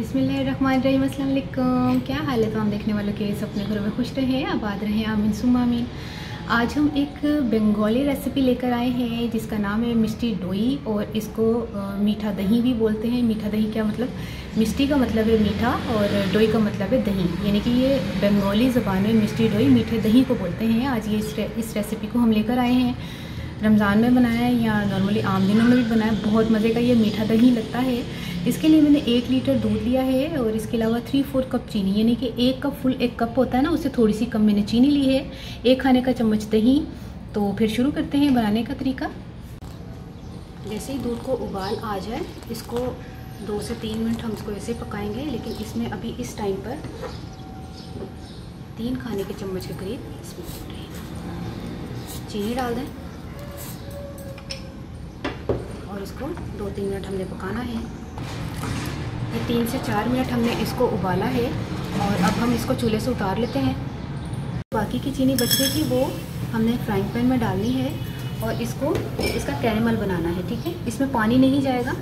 बिस्मिल्लाहिर्रहमानिर्रहीम। अस्सलाम वालेकुम। क्या हाल है तमाम देखने वालों के, सब अपने घरों में खुश रहें, आबाद रहें, आमीन सुम्मा आमीन। आज हम एक बंगाली रेसिपी लेकर आए हैं जिसका नाम है मिष्टी डोई, और इसको मीठा दही भी बोलते हैं। मीठा दही क्या मतलब, मिष्टी का मतलब है मीठा और डोई का मतलब है दही, यानी कि ये बंगाली ज़बान में मिष्टी डोई मीठे दही को बोलते हैं। आज ये इस रेसिपी को हम लेकर आए हैं। रमज़ान में बनाया है या नॉर्मली आम दिनों में भी बनाया, बहुत मज़े का ये मीठा दही लगता है। इसके लिए मैंने 1 लीटर दूध लिया है और इसके अलावा 3/4 कप चीनी, यानी कि 1 कप फुल 1 कप होता है ना, उससे थोड़ी सी कम मैंने चीनी ली है। 1 खाने का चम्मच दही। तो फिर शुरू करते हैं बनाने का तरीका। जैसे ही दूध को उबाल आ जाए, इसको 2 से 3 मिनट हम इसको ऐसे पकाएंगे, लेकिन इसमें अभी इस टाइम पर 3 खाने के चम्मच के करीब इसमें चीनी डाल दें और इसको 2-3 मिनट हमने पकाना है। ये 3 से 4 मिनट हमने इसको उबाला है और अब हम इसको चूल्हे से उतार लेते हैं। बाकी की चीनी बच गई थी वो हमने फ्राइंग पैन में डालनी है और इसका कैरेमल बनाना है, ठीक है। इसमें पानी नहीं जाएगा।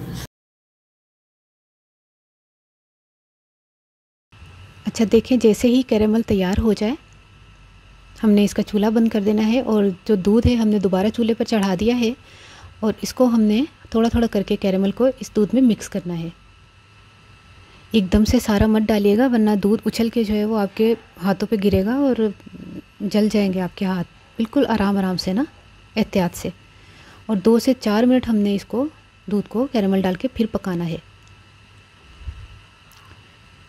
अच्छा देखें, जैसे ही कैरेमल तैयार हो जाए हमने इसका चूल्हा बंद कर देना है और जो दूध है हमने दोबारा चूल्हे पर चढ़ा दिया है और इसको हमने थोड़ा थोड़ा करके कैरेमल को इस दूध में मिक्स करना है। एकदम से सारा मत डालिएगा, वरना दूध उछल के जो है वो आपके हाथों पे गिरेगा और जल जाएंगे आपके हाथ। बिल्कुल आराम आराम से ना, एहतियात से। और 2 से 4 मिनट हमने इसको दूध को कैरेमल डाल के फिर पकाना है।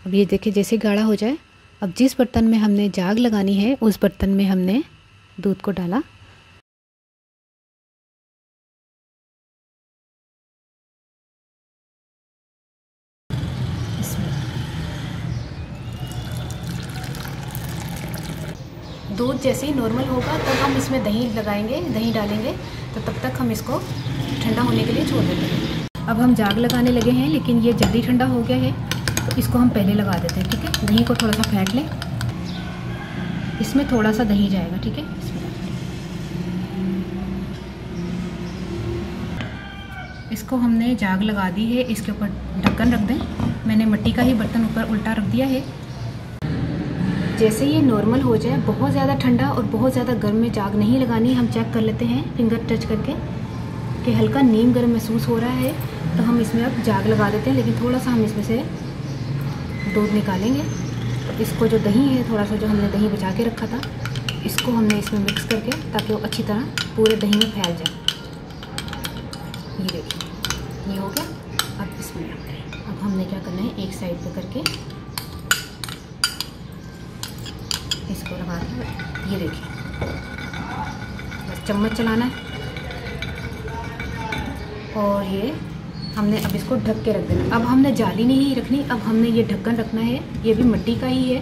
अब ये देखिए, जैसे गाढ़ा हो जाए, अब जिस बर्तन में हमने जाग लगानी है उस बर्तन में हमने दूध को डाला। दूध जैसे ही नॉर्मल होगा तब हम इसमें दही लगाएंगे, दही डालेंगे। तो तब तक हम इसको ठंडा होने के लिए छोड़ देते हैं। अब हम जाग लगाने लगे हैं, लेकिन ये जल्दी ठंडा हो गया है तो इसको हम पहले लगा देते हैं, ठीक है। दही को थोड़ा सा फेंट लें, इसमें थोड़ा सा दही जाएगा, ठीक है। इसको हमने जाग लगा दी है, इसके ऊपर ढक्कन रख दें। मैंने मिट्टी का ही बर्तन ऊपर उल्टा रख दिया है। जैसे ये नॉर्मल हो जाए, बहुत ज़्यादा ठंडा और बहुत ज़्यादा गर्म में जाग नहीं लगानी। हम चेक कर लेते हैं फिंगर टच करके कि हल्का नीम गर्म महसूस हो रहा है, तो हम इसमें अब जाग लगा देते हैं। लेकिन थोड़ा सा हम इसमें से दूध निकालेंगे। तो इसको जो दही है, थोड़ा सा जो हमने दही बचा के रखा था, इसको हमने इसमें मिक्स करके, ताकि वो अच्छी तरह पूरे दही में फैल जाए। ये देखिए, ये हो गया। अब इसमें अब हमने क्या करना है, एक साइड पे करके इसको लगा के, ये देखिए, बस चम्मच चलाना है और ये हमने अब इसको ढक के रख देना। अब हमने जाली नहीं रखनी, अब हमने ये ढक्कन रखना है। ये भी मिट्टी का ही है,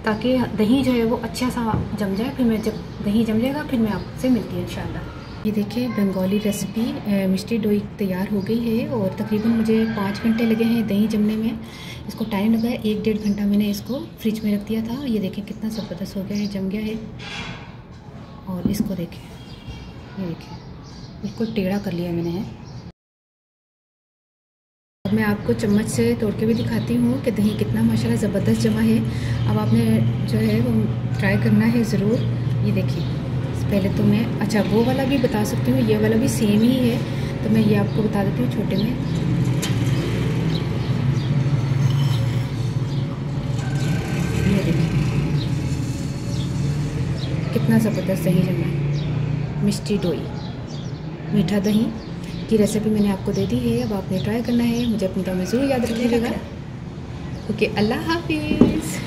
ताकि दही जो है वो अच्छा सा जम जाए। फिर मैं जब दही जम जाएगा फिर मैं आपसे मिलती है इंशाल्लाह। ये देखिए, बंगाली रेसिपी मिष्टी डोई तैयार हो गई है और तकरीबन मुझे 5 घंटे लगे हैं दही जमने में। इसको टाइम लगा है, 1-1.5 घंटा मैंने इसको फ्रिज में रख दिया था। ये देखिए कितना ज़बरदस्त हो गया है, जम गया है। और इसको देखिए, ये देखिए बिल्कुल टेढ़ा कर लिया मैंने है। अब मैं आपको चम्मच से तोड़ के भी दिखाती हूँ कि दही कितना माशाल्लाह ज़बरदस्त जमा है। अब आपने जो है वो ट्राई करना है ज़रूर। ये देखिए, पहले तो मैं, अच्छा वो वाला भी बता सकती हूँ, ये वाला भी सेम ही है, तो मैं ये आपको बता देती हूँ छोटे में। ये देखिए कितना ज़बरदस्त दही जमा है। मिष्टी डोई मीठा दही की रेसिपी मैंने आपको दे दी है। अब आपने ट्राई करना है। मुझे अपनी दुआ में ज़रूर याद रखिएगा। ओके, अल्लाह हाफिज़।